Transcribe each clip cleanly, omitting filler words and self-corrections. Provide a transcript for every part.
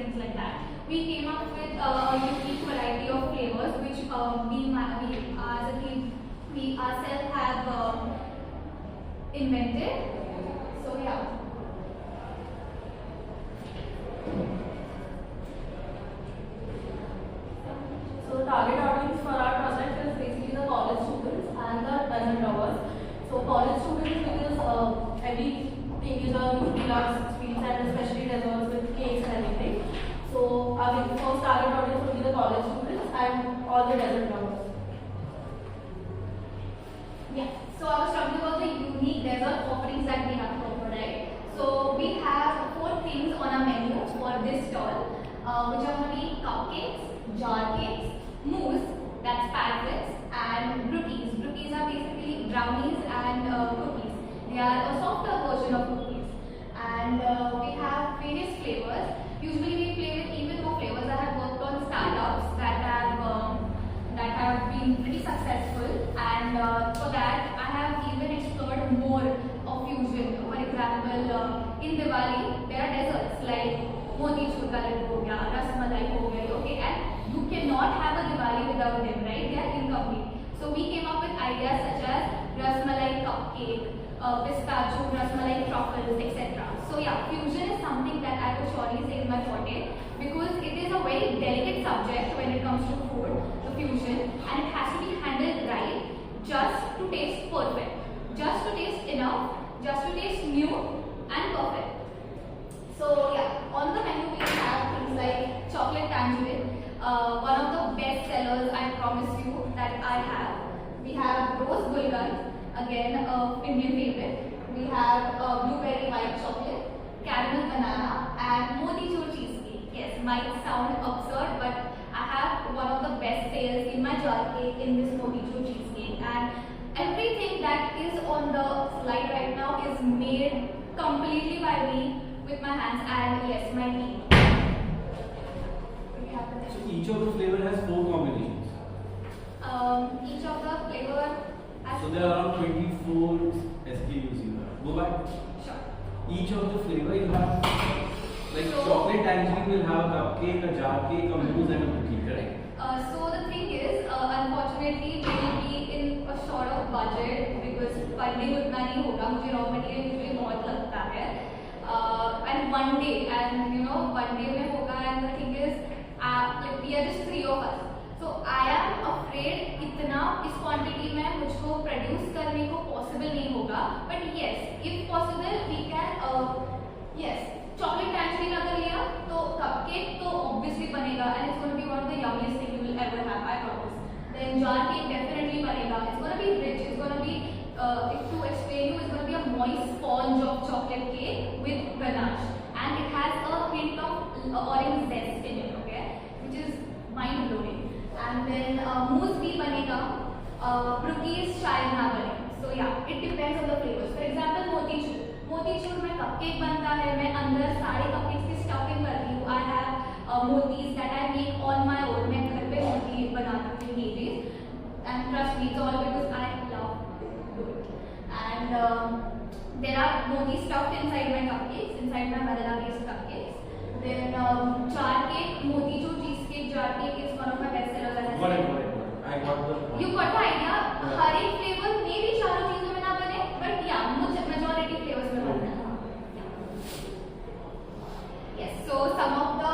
things like that. We came up with a unique variety of flavors which we as a team, we ourselves have invented. So yeah. So target audience for our project is basically the college students and the dessert lovers. So college students because everything is usually loves sweets and especially desserts with cakes and everything. So our first target audience will be the college students and all the dessert lovers. Yeah. So I was talking about the unique dessert offerings that we have to offer, right? So we have 4 things on our menu for this stall, which are going to be cupcakes, jar cakes, mousse, that's pancakes, and brookies. Brookies are basically brownies and cookies. They are a softer version of cookies. And we have various flavors. Usually we play with even more flavors. I have worked on startups that have been pretty successful, and for that I have even explored more of fusion. For example, in Diwali there are desserts like motichur ka laddu ho gaya, rasmalai ho gayi, okay, and you cannot have a Diwali without them, right? They are incomplete. So we came up with ideas such as rasmalai cupcake, pistachio, rasmalai truffles, etc. So yeah, fusion is something that I would surely say is my forte because it is a very delicate subject when it comes to food, the fusion, and it has to be handled right just to taste perfect, just to taste enough, just to taste new and perfect. So yeah, on the menu we have things like chocolate tangerine, one of the best sellers I promise you that I have. We have rose gulgand, again Indian favorite. We have blueberry white chocolate, caramel banana, and motichur cheesecake. Yes, might sound absurd, but I have one of the best sales in my jar cake in this motichur cheesecake, and everything that is on the slide right now is made completely by me with my hands and yes, my team. So each of the flavor has 4 combinations. Each of the flavor has. So there are around 24 SKUs you have. Go back. Sure. Each of the flavor you have, like so, chocolate tangerine will have a cupcake, a jar cake, a mousse, and a cookie, correct? So the thing is, unfortunately, we will be in a short of budget because funding उतना नहीं होगा. मुझे raw material उन्हें बहुत लगता है. And one day में होगा. And the thing is, like we are just 3 of us. So I am afraid इतना इस quantity में मुझको produce करने को possible नहीं होगा. But yes, if possible, we can yes. Chocolate tangerine अगर लिया तो cupcake तो obviously बनेगा and it's going to be one of the yummiest thing you will ever have, I promise. Then jar cake definitely बनेगा. It's going to be rich. It's going to be to explain you, it's going to be a moist sponge of chocolate cake with ganache, and it has a hint of orange zest in it, okay, which is mind blowing. And then mousse bhi banega, brookies shayad na bane. So yeah, it depends on the flavors. For example, motichur. Motichoor में cupcake बनता है. मैं अंदर सारे cupcakes की stuffing करती हूँ. I have motis that I make on my own. मैं घर पे मोती बनाती हूँ motis. And trust me, it's all because I love doing it. And there are motis stuffed inside my cupcakes, inside my vanilla based cupcakes. Then jar cake, motichur cheesecake jar cake is one of my best sellers. I got the point. You got the idea. हर एक flavor में भी चारों चीजों में ना बने, but yeah, majority flavors में बनता है. Yes. So some of the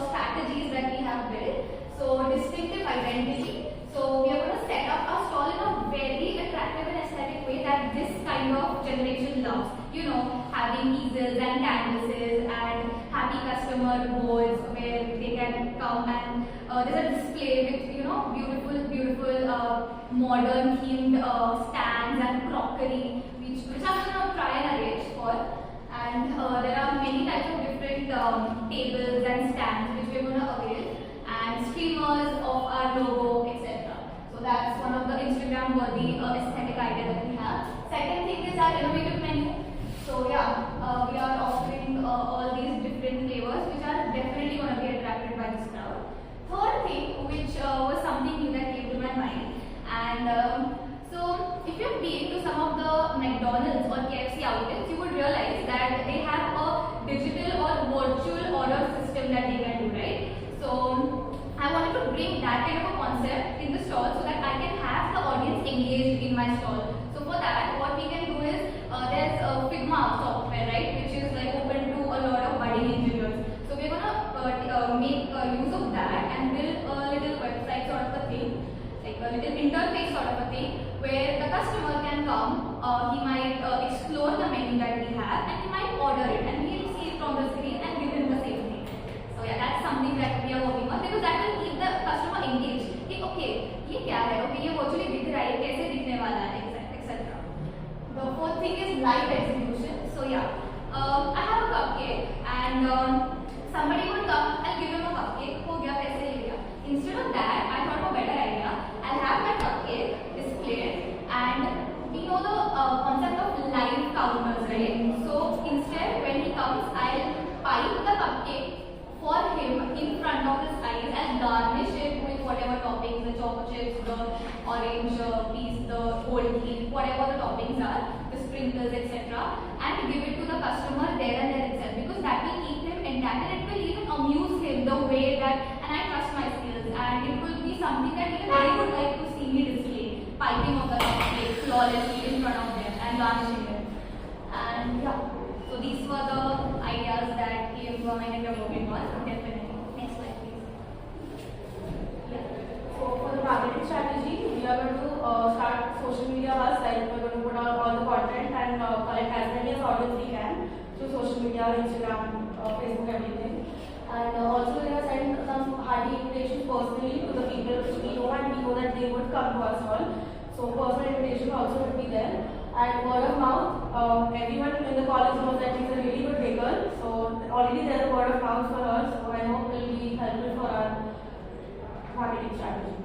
strategies that we have built. So distinctive identity. So we are going to set up our stall in a very attractive and aesthetic way that this kind of generation loves. You know, having easels and canvases and happy customer boards where they can come and there's a display with beautiful modern themed stands and crockery which I'm going to try and arrange for. And there are many types of different tables and stands which we're going to avail, and streamers of our logo, etc. So that's one of the Instagram worthy aesthetic idea that we have. Second thing is our innovative menu. So yeah, we are offering all these different flavors which are definitely going to be attracted by this crowd. Third thing, which was something new that came to my mind, and so if you've been to some of the McDonald's or KFC outlets, you would realize that they have a digital or virtual order system that they can make use of that and build a little website sort of a thing, like a little interface sort of a thing, where the customer can come, he might explore the menu that we have, and he might order it, and he'll see it from the screen and give him the same thing. So yeah, that's something that we are working on, because that will keep the customer engaged. Okay, ये क्या है? Okay, ये virtually दिख रहा है, कैसे दिखने वाला है, etc. The fourth thing is live execution. So yeah, I have a cupcake and somebody would come, I'll give him a cupcake. हो गया, पैसे ले लिया. Instead of that, I thought of a better idea. I'll have my cupcake displayed, and we know the concept of live counters, right? So instead, when he comes, I'll pipe the cupcake for him in front of his eyes and garnish it with whatever toppings, the chocolate chips, the orange piece, the gold leaf, whatever the toppings are, the sprinkles, etc. and give it to the customer there and there itself, because that will keep him intact and it will even amuse him the way that, and I trust my skills, and it will be something that even they would like to see me display, piping of the cupcake flawlessly in front of them and garnishing it. And yeah. So these were the ideas that came to my mind and we are working on. Definitely. Next slide, please. Yeah. So for the marketing strategy, we are going to start social media first. Like we're going to put out all the content and collect as many as audience we can through social media, Instagram, Facebook, everything. And also we're going to send some hearty invitations personally to the people which we know and we know that they would come to us all. So personal invitation also would be there. And word of mouth, everyone in the college knows that she's a really good baker. So already there's a word of mouth for her. So I hope it will be helpful for our marketing strategy.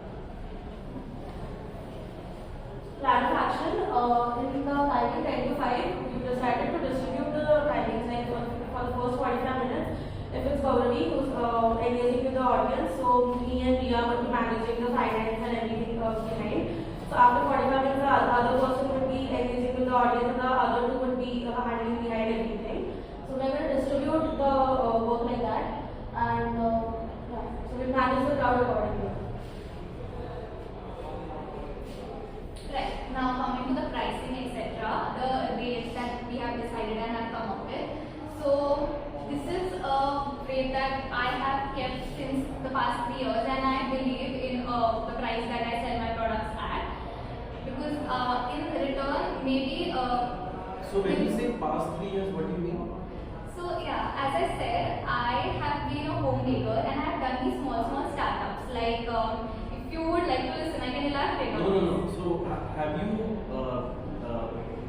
Plan of action. In the timing 10 to 5, we decided to distribute the timings like for the first 45 minutes. If it's Gauravi who's engaging with the audience, so me and Ria will be managing the finance and everything behind. So after 45 minutes, the other person would be engaging with the audience and the other two would be handling behind everything. So we're going to distribute the work like that, and yeah, so we manage the crowd accordingly. Right. Now coming to the pricing, etc. The rates that we have decided and have come up with. So this is a rate that I have kept since the past 3 years, and I believe in the price that I sell my products at. Because in return, maybe. So when you say past 3 years, what do you mean? So yeah, as I said, I have been a homemaker and I have done these small startups. Like if you would like to listen, I can elaborate. No. So have you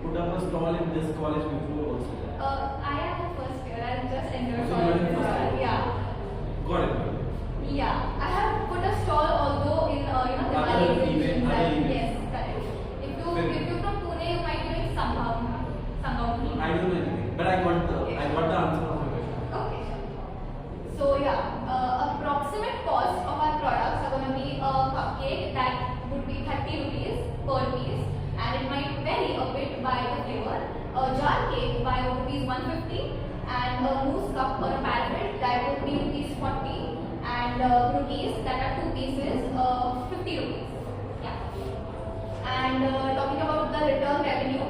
put up a stall in this college before also? I am the first year. I just entered So you are the first year? Yeah. Got it. Yeah, I have put a stall although in Diwali exhibitions. Yes, correct. If you're from Pune, you might be doing somehow. I don't know anything, but I got the answer of the question. Okay, sure. So yeah, approximate cost of our products are going to be a cupcake that would be 30 rupees per piece, and it might vary a bit by the flavor. A jar cake by rupees 150, and a mousse cup or a parrot that would be rupees 40, and cookies that are 2 pieces, 50 rupees. Yeah. And talking about the return revenue,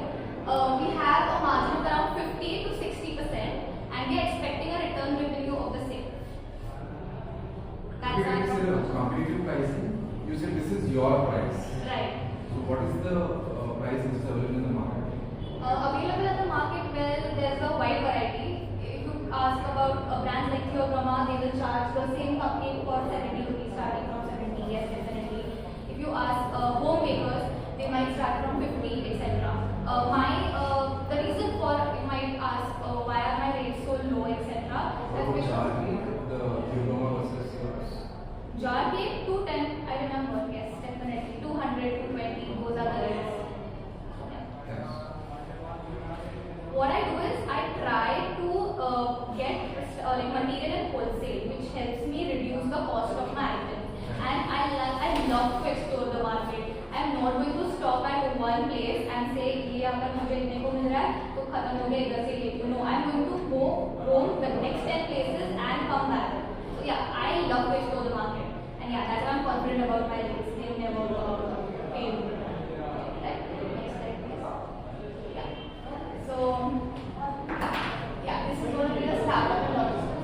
we have a margin of around 50 to 60%, and we are expecting a return revenue of the same. That's Okay, it's a competitive pricing. You said this is your price. right. So what is the price which is available in the market? Available in the market, well, there's a wide variety. If you ask about brands like Brahma, they will charge the same cupcake for 70 rupees, starting from 70. Yes, definitely. If you ask homemakers, they might start from 50, etc. The reason for you might ask why are my rates so low, etc. That's because The diploma versus yours. jar cake 210, I remember. Yes, definitely 200, 220. Those are the rates. Yeah. Yes. What I do is I try to get like material in wholesale, which helps me reduce the cost of my items. And I love to explore the market. I am not going to stop at one place and say ये अगर मुझे इतने को मिल रहा है तो खत्म हो गया इधर से लेती हूँ. No, I am going to go roam the next 10 places and come back. So yeah, I love to explore the market, and yeah, that's why I'm confident about my rates. They never fail. Right? Next slide, please. Yeah. So yeah, this is going to be the startup and logistics.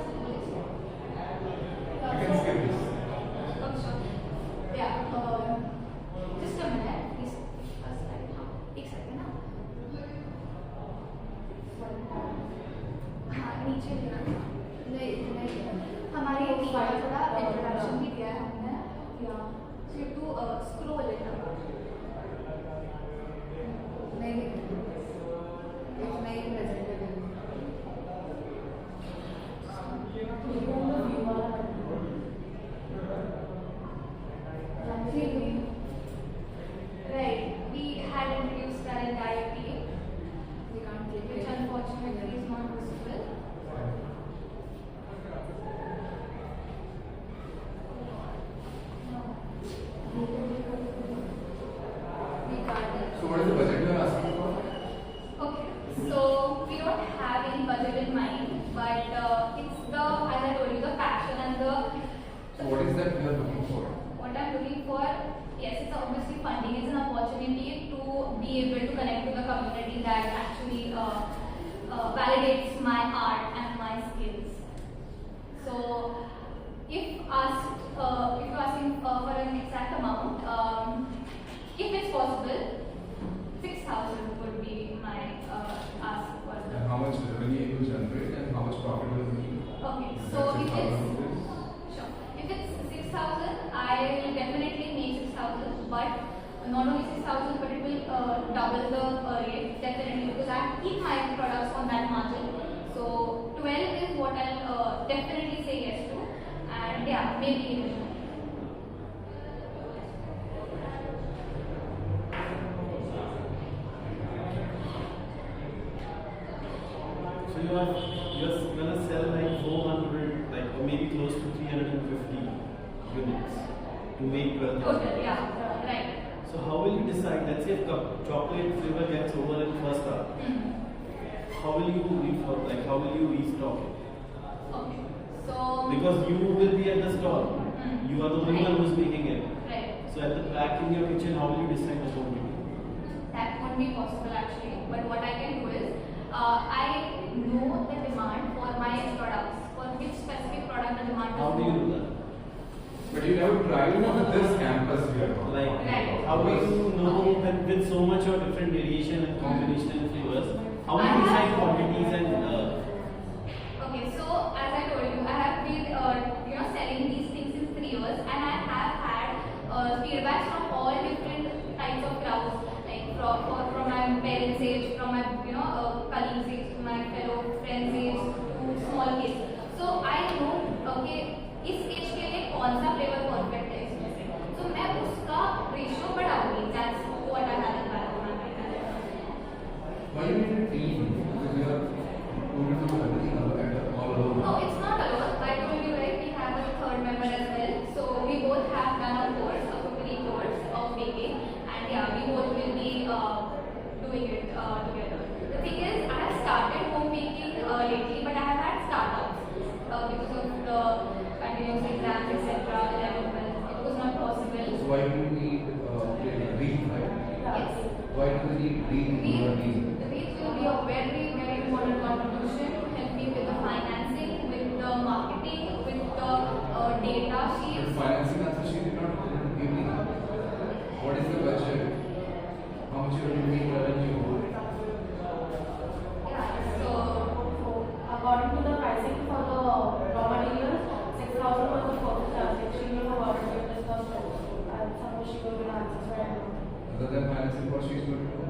इसका थोड़ा introduction भी दिया है हमने या so you have to scroll it up नहीं इतना ही presentable right we had introduced our entire team we can't click which unfortunately is not visible we got it So what is the budget you are asking for? okay so we don't have any budget in mind but it's the as I told you the passion and the So what is that you are looking for? what I'm looking for, yes, it's obviously funding. It's an opportunity to be able to connect to the community that actually validates my art and my skills. So, if you're asking for an exact amount, if it's possible, 6,000 would be my ask for the. And how much revenue you generate and how much profit you will make? Okay, Is so that if 6,000 it's rupees? sure, if it's 6,000, I will definitely make 6,000, but not only 6,000, but it will double the rate definitely because I keep my products on that margin. So 12 is what I'll definitely say yes to, and yeah, maybe even more. So you're gonna sell like 400, like or maybe close to 350 units to make Total, yeah, right. So how will you decide? Let's say if chocolate flavor gets over in first half, how will you how will you restock it? Okay, so Because you will be at the stall. You are the only Right. one who's making it. right. So at the back in your kitchen, how will you decide the quantity? That won't be possible actually, but what I can do is I know the demand for my products, for which specific product the demand is How do you more. do that? But you never tried on this campus here. Like, Right. how do you know with so much of different variation and combination and flavors? How do I you decide have- quantities and Okay, so as I told you, I have been selling these things since 3 years, and I have had feedbacks from all different types of crowds, like from my parents' age, from my colleagues' age, to my fellow friends' age, to small kids. So I know okay इस as के लिए कौन सा flavour perfect है इसमें से, तो मैं उसका ratio बढ़ाऊंगी. That's what I have in my mind. Why you need a team? Because you are going to do everything all alone. No, it's not alone. I told you right, we have a third member as well. So we both have done a course, a cookery course of baking, and yeah, we both will be doing it together. The thing is, I have started home baking lately, but I have had startups because of the continuous exams, etc. 11, 12, it was not possible. So why do you need Reet, right? Yes. Why do you need Reet in your team? The Reet will be a very, very important contribution to help me with the financing, with the marketing, with the data But sheets. financing answer she did not give me. What is the budget? How much you will need revenue? Yeah, so According to the pricing for the raw materials, 6,000 was the first transaction you have already discussed. And suppose she will be answers for Other than financing, what she is going to do?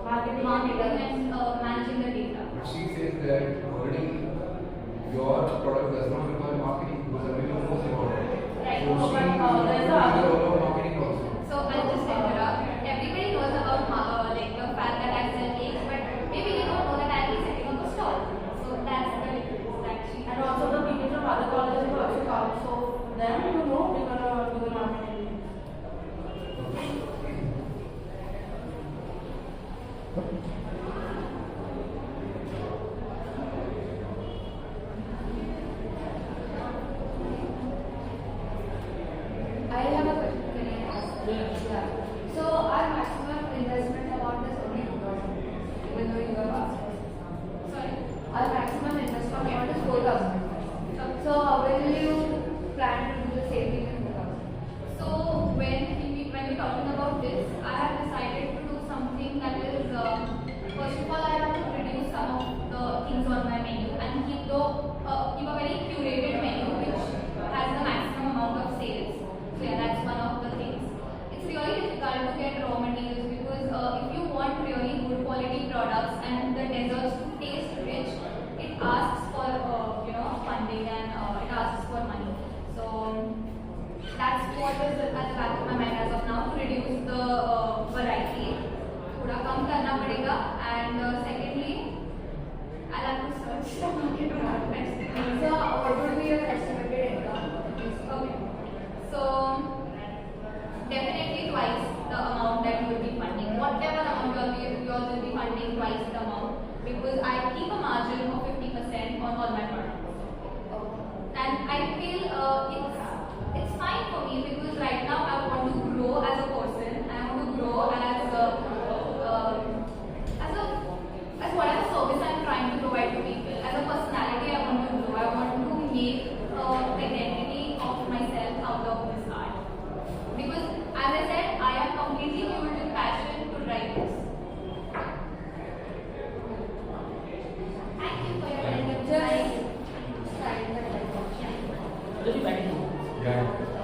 marketing marketing and managing the data. But she says that already your product does not require marketing because everyone knows about it. Right. So she But, there's is a- about marketing also. So I'll just interrupt. Everybody knows about like the fact that I sell cakes, but maybe they don't know that I'll be setting up a stall. So that's the difference that she. And also the people from other colleges will also come. So then you know we're gonna do the marketing. is at the back of my mind as of now to reduce the variety. थोड़ा कम करना पड़ेगा. And secondly, I'll have to search the market around vegetables. So, what would be your estimated income? Okay. So definitely twice the amount that you will be funding. Whatever amount you all will be funding, twice the amount, because I keep a margin of 50% on all my products. And I feel it's fine for me because right now I want to grow as a person. I want to grow as whatever service I'm trying to provide to people. As a personality, I want to grow. I want to make identity of myself out of this art. Because as I said, I am completely fueled with passion to write this. Thank you for your attention. Just starting the Just back to Yeah.